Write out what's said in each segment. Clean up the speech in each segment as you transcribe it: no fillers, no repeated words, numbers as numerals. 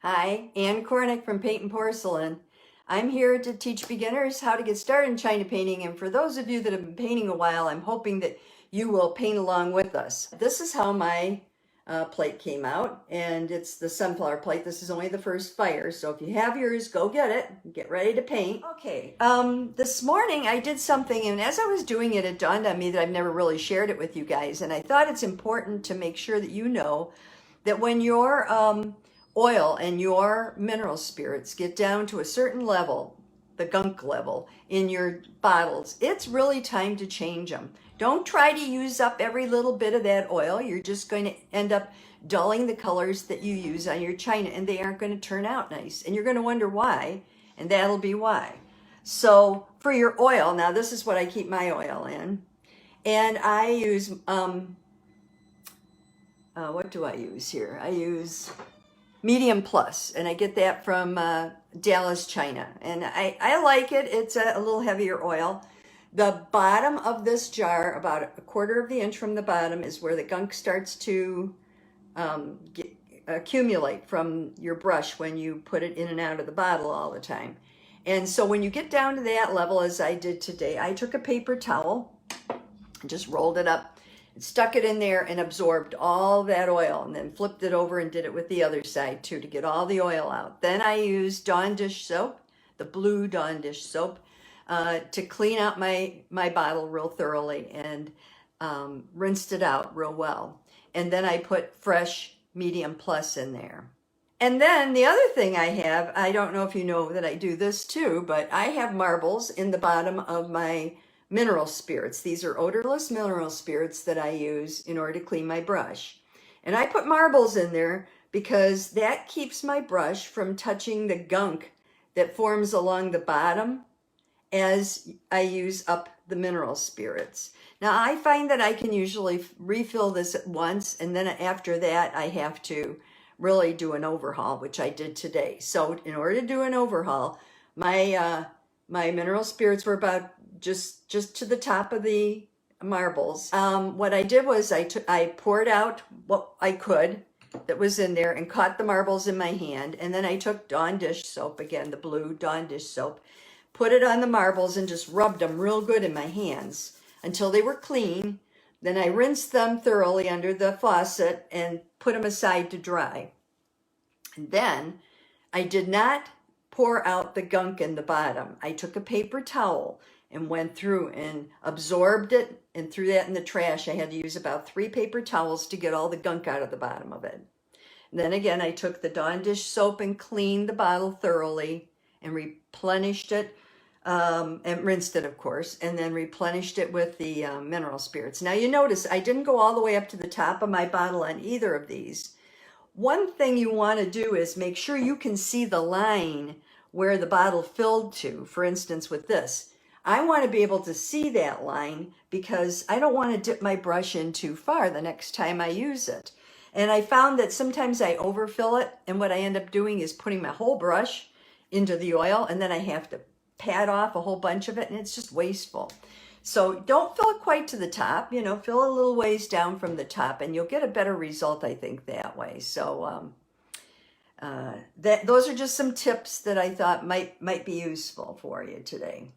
Hi, Ann Cornick from Paint and Porcelain. I'm here to teach beginners how to get started in China painting, and for those of you that have been painting a while, I'm hoping that you will paint along with us. This is how my plate came out, and it's the sunflower plate. This is only the first fire, so if you have yours, go get it. Get ready to paint. Okay, this morning I did something, and as I was doing it, it dawned on me that I've never really shared it with you guys, and I thought it's important to make sure that you know that when your oil and your mineral spirits get down to a certain level, the gunk level in your bottles, it's really time to change them. Don't try to use up every little bit of that oil. You're just going to end up dulling the colors that you use on your china, and they aren't going to turn out nice. And you're going to wonder why, and that'll be why. So for your oil, now this is what I keep my oil in. And I use, what do I use here? I use Medium Plus, and I get that from Dallas, China. And I like it. It's a little heavier oil. The bottom of this jar, about a quarter of the inch from the bottom, is where the gunk starts to accumulate from your brush when you put it in and out of the bottle all the time. And so when you get down to that level, as I did today, I took a paper towel and just rolled it up, stuck it in there and absorbed all that oil, and then flipped it over and did it with the other side too to get all the oil out. Then I used Dawn dish soap, the blue Dawn dish soap, to clean out my bottle real thoroughly and rinsed it out real well. And then I put fresh Medium Plus in there. And then the other thing I have, I don't know if you know that I do this too, but I have marbles in the bottom of my mineral spirits. These are odorless mineral spirits that I use in order to clean my brush. And I put marbles in there because that keeps my brush from touching the gunk that forms along the bottom as I use up the mineral spirits. Now I find that I can usually refill this at once, and then after that I have to really do an overhaul, which I did today. So in order to do an overhaul, my mineral spirits were about just to the top of the marbles. What I did was I poured out what I could that was in there and caught the marbles in my hand, and then I took Dawn dish soap, again the blue Dawn dish soap, put it on the marbles and just rubbed them real good in my hands until they were clean. Then I rinsed them thoroughly under the faucet and put them aside to dry. And then I did not pour out the gunk in the bottom. I took a paper towel and went through and absorbed it and threw that in the trash. I had to use about 3 paper towels to get all the gunk out of the bottom of it. And then again, I took the Dawn dish soap and cleaned the bottle thoroughly and replenished it, and rinsed it, of course, and then replenished it with the mineral spirits. Now you notice I didn't go all the way up to the top of my bottle on either of these. One thing you want to do is make sure you can see the line where the bottle filled to. For instance, with this, I want to be able to see that line because I don't want to dip my brush in too far the next time I use it. And I found that sometimes I overfill it, and what I end up doing is putting my whole brush into the oil, and then I have to pat off a whole bunch of it, and it's just wasteful. So don't fill it quite to the top, fill a little ways down from the top, and you'll get a better result, I think, that way. So those are just some tips that I thought might be useful for you today.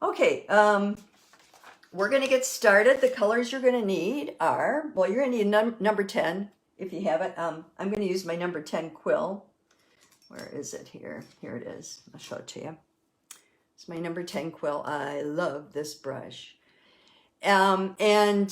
Okay, we're going to get started. The colors you're going to need are, well, you're going to need number 10 if you have it. I'm going to use my number 10 quill. Where is it here? Here it is. I'll show it to you. It's my number 10 quill. I love this brush. I'm going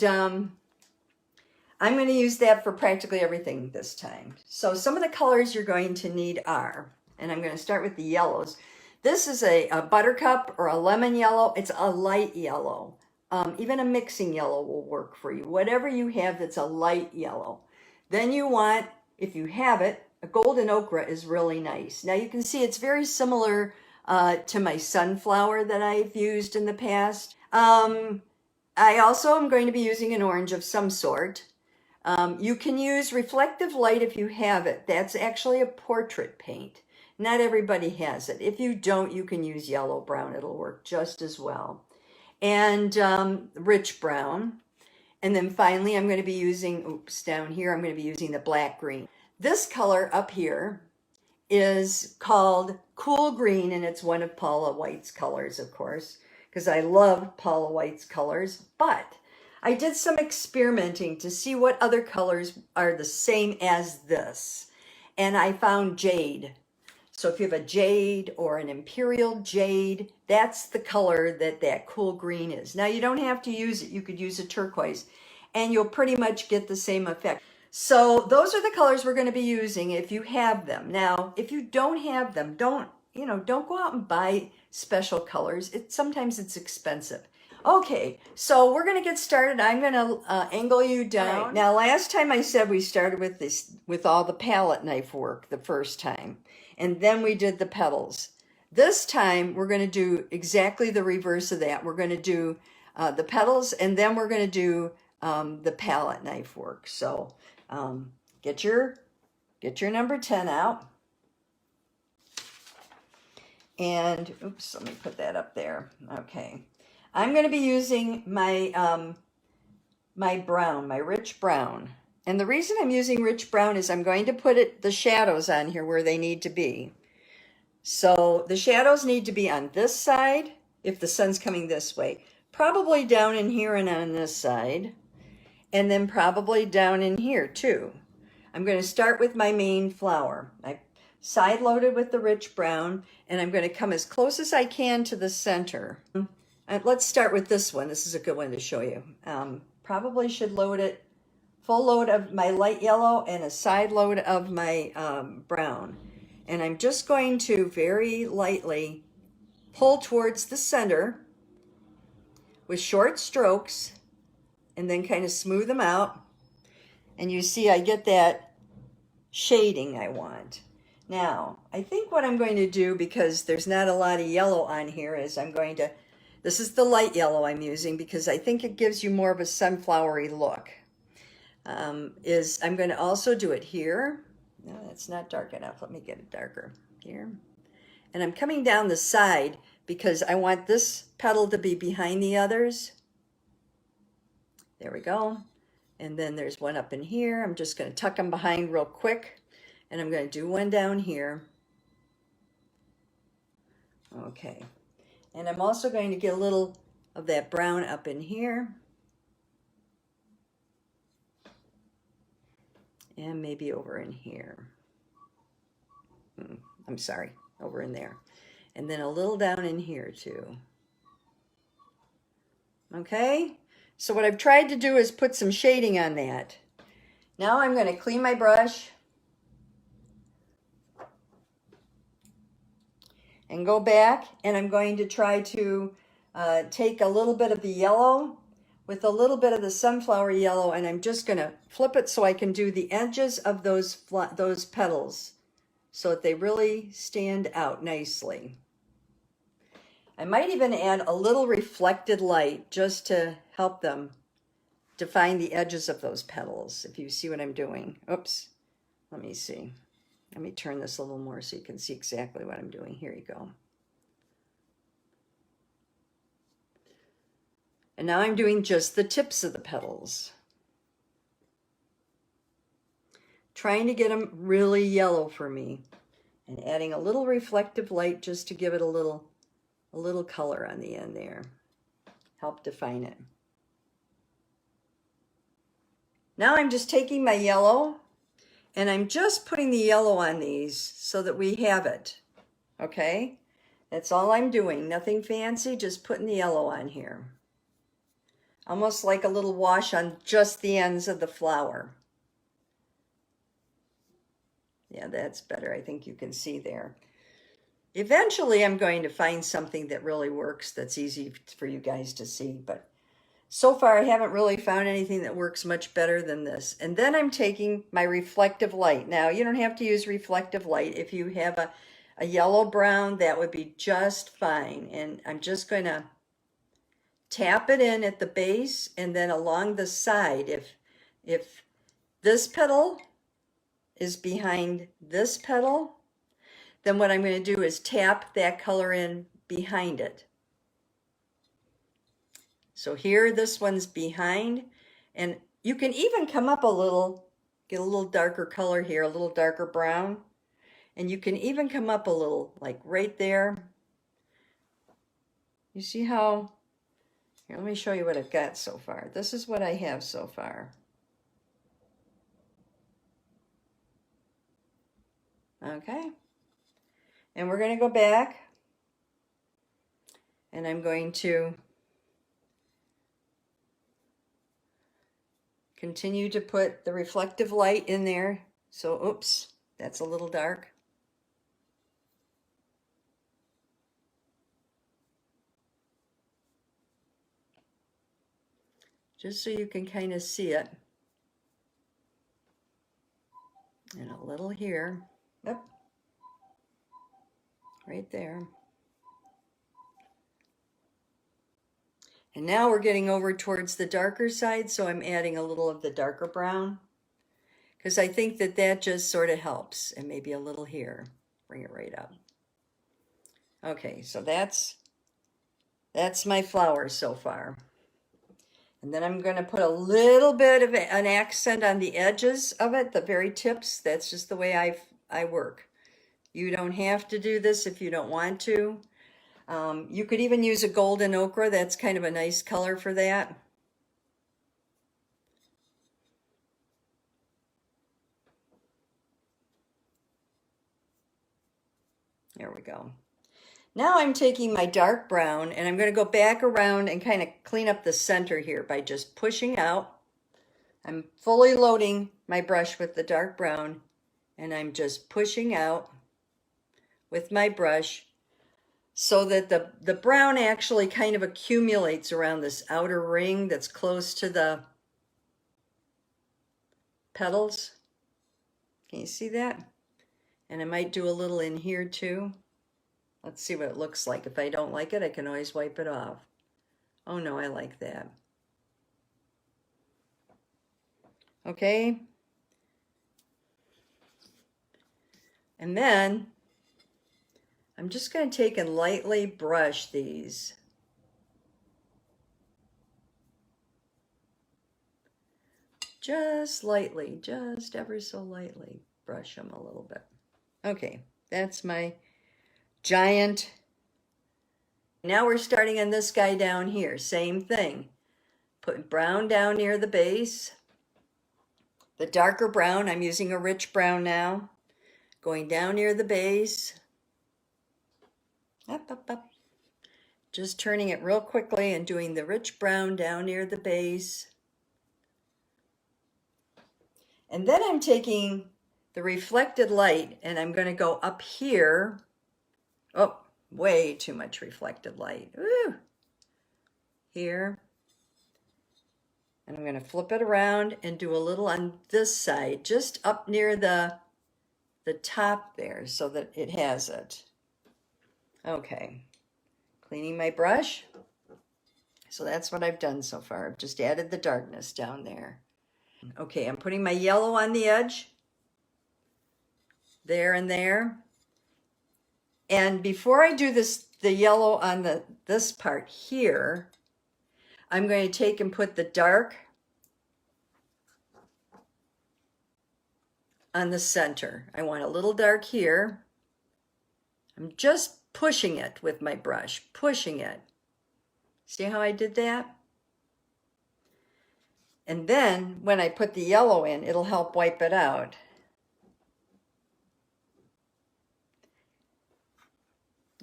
to use that for practically everything this time. So some of the colors you're going to need are, and I'm going to start with the yellows. This is a buttercup or a lemon yellow. It's a light yellow. Even a mixing yellow will work for you. Whatever you have that's a light yellow. Then you want, if you have it, a golden ochre is really nice. Now you can see it's very similar to my sunflower that I've used in the past. I also am going to be using an orange of some sort. You can use reflective light if you have it. That's actually a portrait paint. Not everybody has it. If you don't, you can use yellow brown. It'll work just as well. And rich brown. And then finally, I'm going to be using, down here, I'm going to be using the black green. This color up here is called Cool Green, and it's one of Paula White's colors, of course, because I love Paula White's colors. But I did some experimenting to see what other colors are the same as this. And I found jade. So if you have a jade or an imperial jade, that's the color that that cool green is. Now you don't have to use it. You could use a turquoise and you'll pretty much get the same effect. So those are the colors we're going to be using if you have them. Now, if you don't have them, don't go out and buy special colors. Sometimes it's expensive. Okay, so we're going to get started. I'm going to angle you down. Right. Now, last time I said we started with all the palette knife work the first time, and then we did the petals. This time, we're going to do exactly the reverse of that. We're going to do the petals, and then we're going to do the palette knife work. So get your number 10 out. And, oops, let me put that up there. Okay. I'm going to be using my my brown, my rich brown. And the reason I'm using rich brown is I'm going to put the shadows on here where they need to be. So the shadows need to be on this side if the sun's coming this way. Probably down in here and on this side. And then probably down in here too. I'm going to start with my main flower. I side loaded with the rich brown, and I'm going to come as close as I can to the center. Let's start with this one. This is a good one to show you. Probably should load it, full load of my light yellow and a side load of my brown. And I'm just going to very lightly pull towards the center with short strokes and then kind of smooth them out. And you see I get that shading I want. Now, I think what I'm going to do, because there's not a lot of yellow on here, is this is the light yellow I'm using because I think it gives you more of a sunflowery look. I'm going to also do it here. No, that's not dark enough. Let me get it darker here. And I'm coming down the side because I want this petal to be behind the others. There we go. And then there's one up in here. I'm just going to tuck them behind real quick. And I'm going to do one down here. Okay. And I'm also going to get a little of that brown up in here. And maybe over in here. I'm sorry, over in there. And then a little down in here too. Okay? So what I've tried to do is put some shading on that. Now I'm going to clean my brush and go back, and I'm going to try to take a little bit of the yellow with a little bit of the sunflower yellow, and I'm just going to flip it so I can do the edges of those petals so that they really stand out nicely. I might even add a little reflected light just to help them define the edges of those petals, if you see what I'm doing. Oops, let me see. Let me turn this a little more so you can see exactly what I'm doing. Here you go. And now I'm doing just the tips of the petals. Trying to get them really yellow for me. And adding a little reflective light just to give it a little color on the end there. Help define it. Now I'm just taking my yellow, and I'm just putting the yellow on these so that we have it, okay? That's all I'm doing, nothing fancy, just putting the yellow on here. Almost like a little wash on just the ends of the flower. Yeah, that's better, I think you can see there. Eventually I'm going to find something that really works, that's easy for you guys to see, but so far I haven't really found anything that works much better than this. And then I'm taking my reflective light. Now, you don't have to use reflective light. If you have a yellow-brown, that would be just fine. And I'm just going to tap it in at the base and then along the side. If this petal is behind this petal, then what I'm going to do is tap that color in behind it. So here, this one's behind, and you can even come up a little, get a little darker color here, a little darker brown, And you can even come up a little, like right there. You see how, here, let me show you what I've got so far. This is what I have so far. Okay. And we're going to go back, and I'm going to continue to put the reflective light in there. So, oops, that's a little dark. Just so you can kind of see it. And a little here. Yep. Right there. And now we're getting over towards the darker side, so I'm adding a little of the darker brown, because I think that that just sort of helps. And maybe a little here. Bring it right up. Okay, so that's my flower so far. And then I'm going to put a little bit of an accent on the edges of it, the very tips. That's just the way I work. You don't have to do this if you don't want to. You could even use a golden ochre. That's kind of a nice color for that. There we go. Now I'm taking my dark brown and I'm going to go back around and kind of clean up the center here by just pushing out. I'm fully loading my brush with the dark brown and I'm just pushing out with my brush so that the brown actually kind of accumulates around this outer ring that's close to the petals. Can you see that? And I might do a little in here too. Let's see what it looks like. If I don't like it, I can always wipe it off. Oh no, I like that. Okay. And then I'm just going to take and lightly brush these. Just lightly, just ever so lightly brush them a little bit. Okay, that's my giant. Now we're starting on this guy down here. Same thing. Put brown down near the base. The darker brown, I'm using a rich brown now. Going down near the base. Up, up, up. Just turning it real quickly and doing the rich brown down near the base. And then I'm taking the reflected light and I'm going to go up here. Oh, way too much reflected light. Ooh. Here. And I'm going to flip it around and do a little on this side, just up near the top there so that it has it. Okay. Cleaning my brush. So that's what I've done so far. I've just added the darkness down there. Okay, I'm putting my yellow on the edge. There and there. And before I do this, the yellow on this part here, I'm going to take and put the dark on the center. I want a little dark here. I'm just pushing it with my brush, pushing it. See how I did that? And then when I put the yellow in, it'll help wipe it out.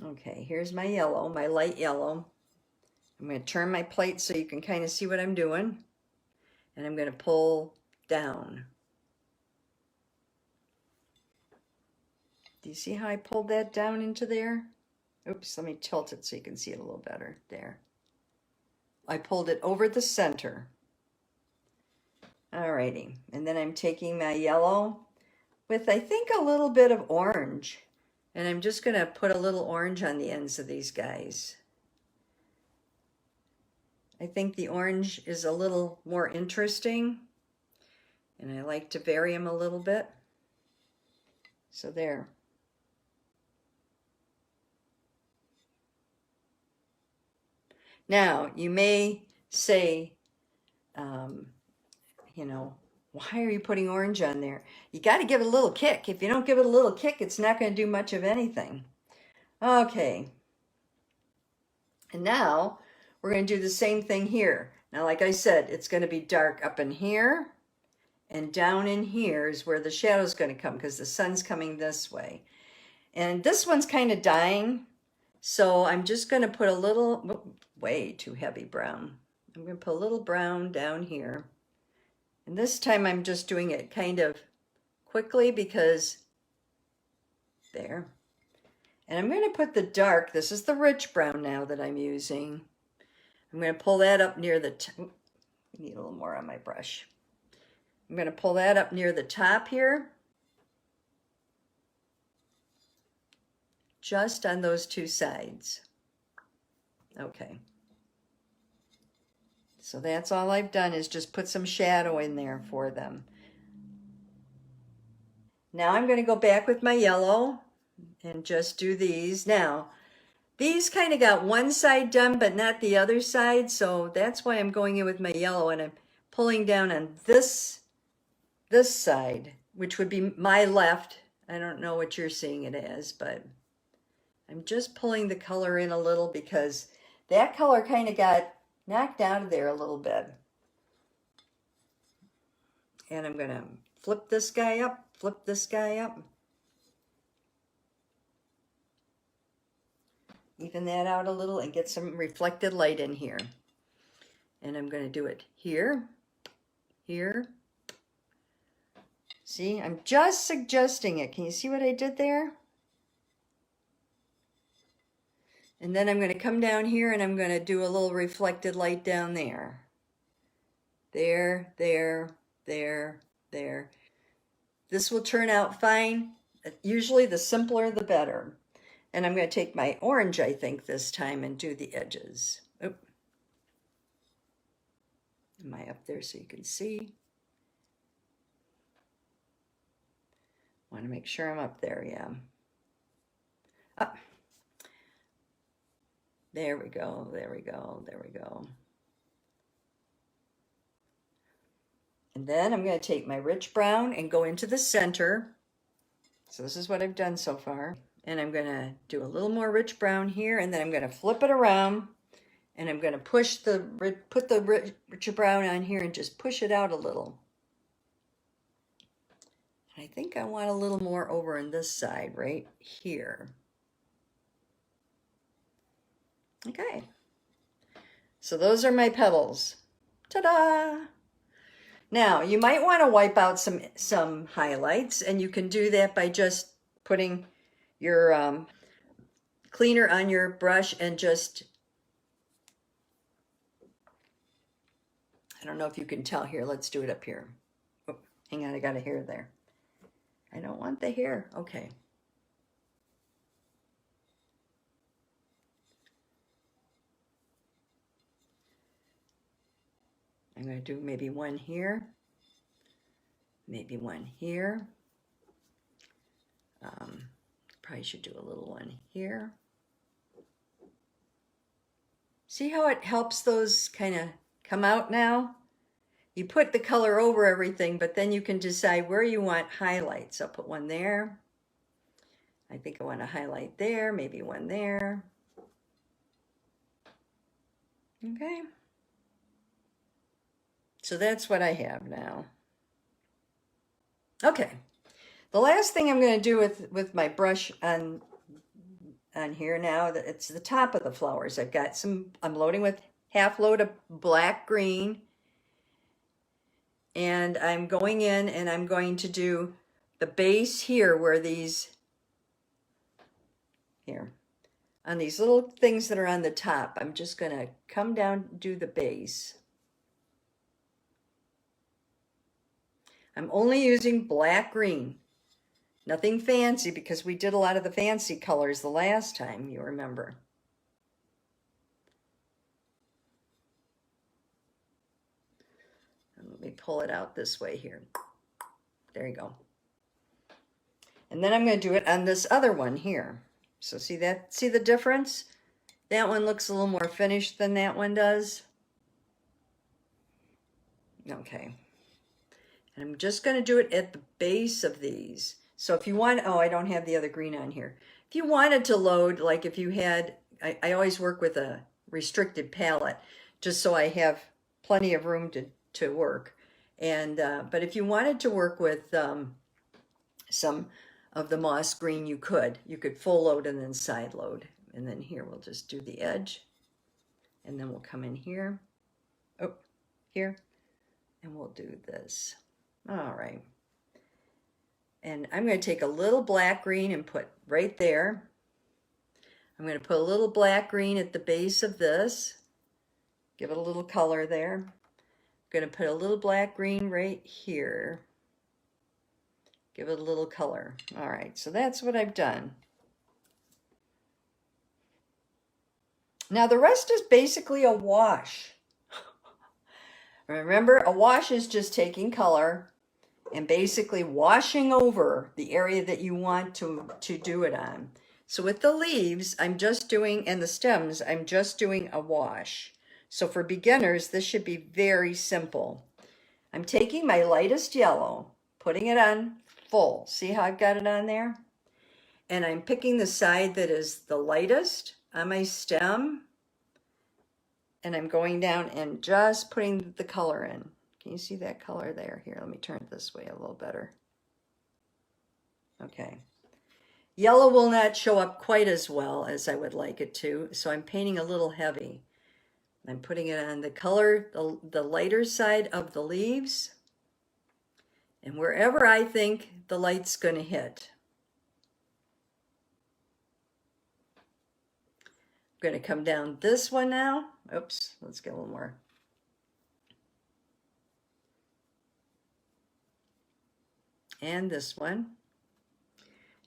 Okay, here's my yellow, my light yellow. I'm going to turn my plate so you can kind of see what I'm doing. And I'm going to pull down. Do you see how I pulled that down into there? Oops, let me tilt it so you can see it a little better. There. I pulled it over the center. Alrighty, and then I'm taking my yellow with, I think, a little bit of orange. And I'm just going to put a little orange on the ends of these guys. I think the orange is a little more interesting. And I like to vary them a little bit. So there. Now, you may say, you know, Why are you putting orange on there? You got to give it a little kick. If you don't give it a little kick, it's not going to do much of anything. Okay. And now we're going to do the same thing here. Now, like I said, it's going to be dark up in here, and down in here is where the shadow's going to come because the sun's coming this way. And this one's kind of dying, so I'm just going to put a little, way too heavy brown. I'm going to put a little brown down here. And this time I'm just doing it kind of quickly because there. And I'm going to put the dark, this is the rich brown now that I'm using. I'm going to pull that up near the, I need a little more on my brush. I'm going to pull that up near the top here. Just on those two sides. Okay. So that's all I've done is just put some shadow in there for them. Now I'm going to go back with my yellow and just do these. Now, these kind of got one side done, but not the other side. So that's why I'm going in with my yellow and I'm pulling down on this side, which would be my left. I don't know what you're seeing it as, but I'm just pulling the color in a little because that color kind of got knocked out of there a little bit. And I'm going to flip this guy up, flip this guy up. Even that out a little and get some reflected light in here. And I'm going to do it here, here. See, I'm just suggesting it. Can you see what I did there? And then I'm going to come down here and I'm going to do a little reflected light down there. There, there, there, there. This will turn out fine. Usually the simpler the better. And I'm going to take my orange, I think, this time and do the edges. Oop. Am I up there so you can see? Want to make sure I'm up there, yeah. Up. There we go, there we go, there we go. And then I'm going to take my rich brown and go into the center. So this is what I've done so far. And I'm going to do a little more rich brown here, and then I'm going to flip it around, and I'm going to put the rich brown on here and just push it out a little. And I think I want a little more over on this side right here. Okay, so those are my petals. Ta-da! Now, you might want to wipe out some highlights, and you can do that by just putting your cleaner on your brush and just, I don't know if you can tell here, let's do it up here. Oh, hang on, I got a hair there. I don't want the hair, okay. I'm going to do maybe one here, maybe one here. Probably should do a little one here. See how it helps those kind of come out now? You put the color over everything, but then you can decide where you want highlights. I'll put one there. I think I want to highlight there, maybe one there. Okay. So that's what I have now. Okay. The last thing I'm going to do with my brush on here now, it's the top of the flowers. I've got I'm loading with half load of black green. And I'm going in and I'm going to do the base here where on these little things that are on the top. I'm just going to come down, do the base. I'm only using black green. Nothing fancy because we did a lot of the fancy colors the last time, you remember. And let me pull it out this way here. There you go. And then I'm going to do it on this other one here. So see the difference? That one looks a little more finished than that one does. Okay. And I'm just going to do it at the base of these. So if you want, oh, I don't have the other green on here. If you wanted to load, like if you had, I always work with a restricted palette, just so I have plenty of room to work. And but if you wanted to work with some of the moss green, you could full load and then side load. And then here we'll just do the edge, and then we'll come in here, oh, here, and we'll do this. All right. And I'm going to take a little black green and put right there. I'm going to put a little black green at the base of this. Give it a little color there. I'm going to put a little black green right here. Give it a little color. All right, so that's what I've done. Now the rest is basically a wash. Remember, a wash is just taking color and basically washing over the area that you want to do it on. So with the leaves, I'm just doing, and the stems, I'm just doing a wash. So for beginners, this should be very simple. I'm taking my lightest yellow, putting it on full. See how I've got it on there? And I'm picking the side that is the lightest on my stem, and I'm going down and just putting the color in. Can you see that color there? Here, let me turn it this way a little better. Okay. Yellow will not show up quite as well as I would like it to, so I'm painting a little heavy. I'm putting it on the color, the lighter side of the leaves, and wherever I think the light's going to hit. I'm going to come down this one now. Oops, let's get a little more. And this one.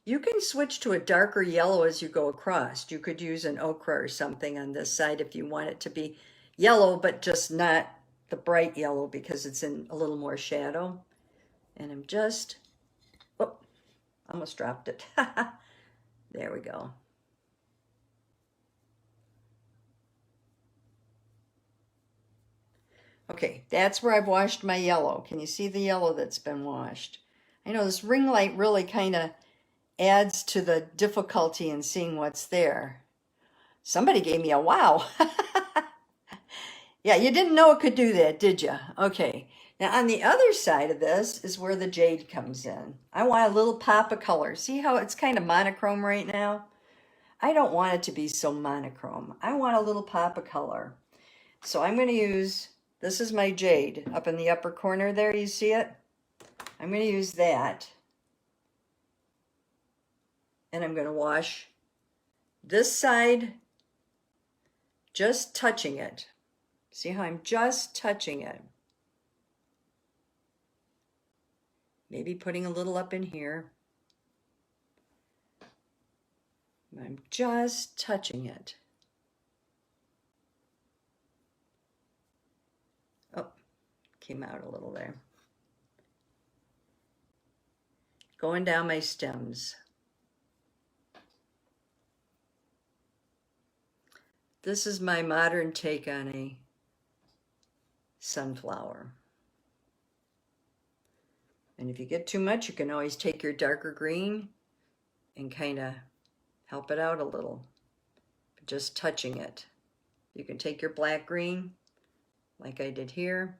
You can switch to a darker yellow as you go across. You could use an ochre or something on this side if you want it to be yellow, but just not the bright yellow because it's in a little more shadow. And I'm just, oh, almost dropped it. There we go. Okay, that's where I've washed my yellow. Can you see the yellow that's been washed? I know this ring light really kind of adds to the difficulty in seeing what's there. Somebody gave me a wow. Yeah, you didn't know it could do that, did you? Okay. Now on the other side of this is where the jade comes in. I want a little pop of color. See how it's kind of monochrome right now? I don't want it to be so monochrome. I want a little pop of color. So I'm going to use, this is my jade up in the upper corner there. You see it? I'm going to use that. And I'm going to wash this side, just touching it. See how I'm just touching it? Maybe putting a little up in here. I'm just touching it. Oh, came out a little there. Going down my stems. This is my modern take on a sunflower. And if you get too much, you can always take your darker green and kind of help it out a little, just touching it. You can take your black green, like I did here,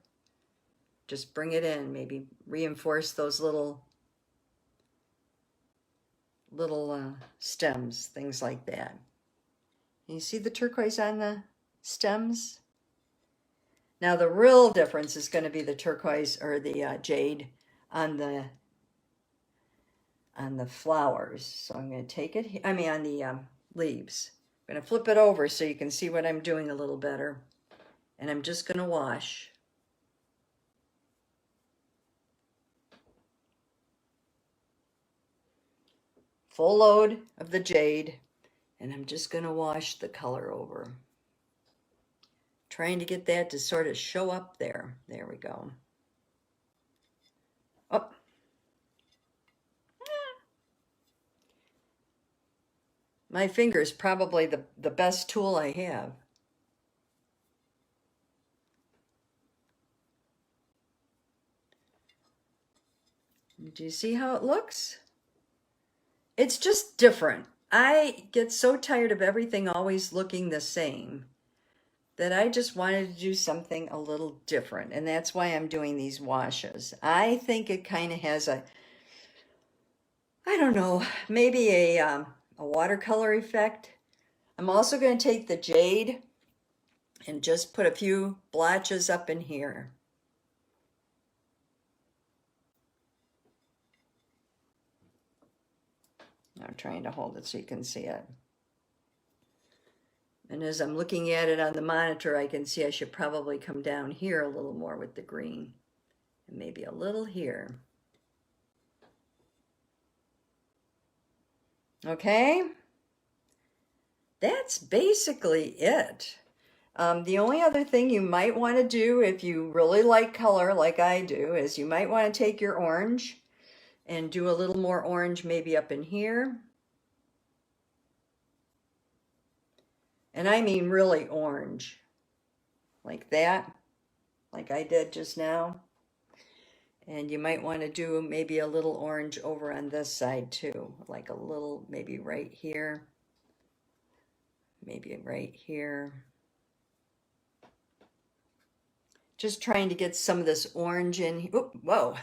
just bring it in, maybe reinforce those little stems, things like that. Can you see the turquoise on the stems? Now the real difference is going to be the turquoise or the jade on the flowers. So I'm going to take it, on the leaves. I'm going to flip it over so you can see what I'm doing a little better. And I'm just going to wash. Full load of the jade, and I'm just going to wash the color over. Trying to get that to sort of show up there. There we go. Oh. My finger is probably the best tool I have. Do you see how it looks? It's just different. I get so tired of everything always looking the same that I just wanted to do something a little different. And that's why I'm doing these washes. I think it kind of has a, I don't know, maybe a watercolor effect. I'm also going to take the jade and just put a few blotches up in here. I'm trying to hold it so you can see it. And as I'm looking at it on the monitor, I can see I should probably come down here a little more with the green. And maybe a little here. Okay? That's basically it. The only other thing you might want to do if you really like color like I do is you might want to take your orange and do a little more orange maybe up in here. And I mean really orange, like that, like I did just now. And you might want to do maybe a little orange over on this side too, like a little, maybe right here, maybe right here. Just trying to get some of this orange in. Oh, whoa,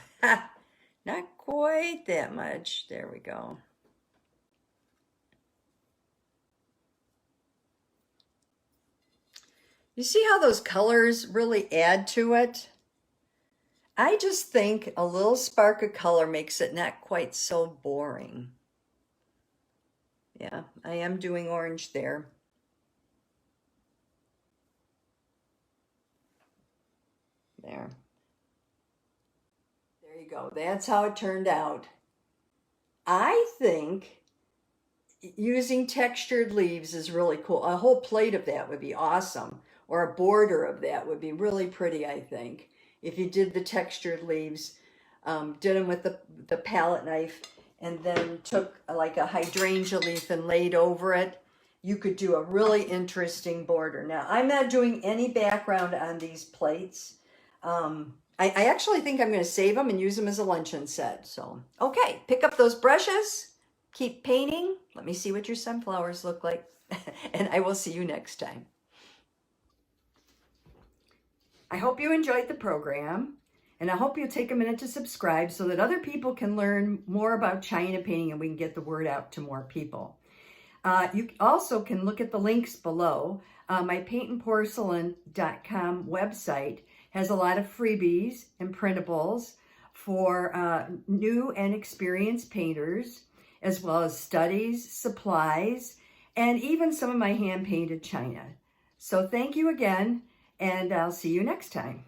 not quite that much. There we go. You see how those colors really add to it? I just think a little spark of color makes it not quite so boring. Yeah, I am doing orange there. There. There you go. That's how it turned out. I think using textured leaves is really cool. A whole plate of that would be awesome. Or a border of that would be really pretty, I think. If you did the textured leaves, did them with the palette knife, and then took like a hydrangea leaf and laid over it, you could do a really interesting border. Now, I'm not doing any background on these plates. I actually think I'm going to save them and use them as a luncheon set. So, okay, pick up those brushes, keep painting. Let me see what your sunflowers look like, and I will see you next time. I hope you enjoyed the program, and I hope you'll take a minute to subscribe so that other people can learn more about China painting and we can get the word out to more people. You also can look at the links below. My Paintnporcelain.com website has a lot of freebies and printables for new and experienced painters, as well as studies, supplies, and even some of my hand-painted china. So thank you again, and I'll see you next time.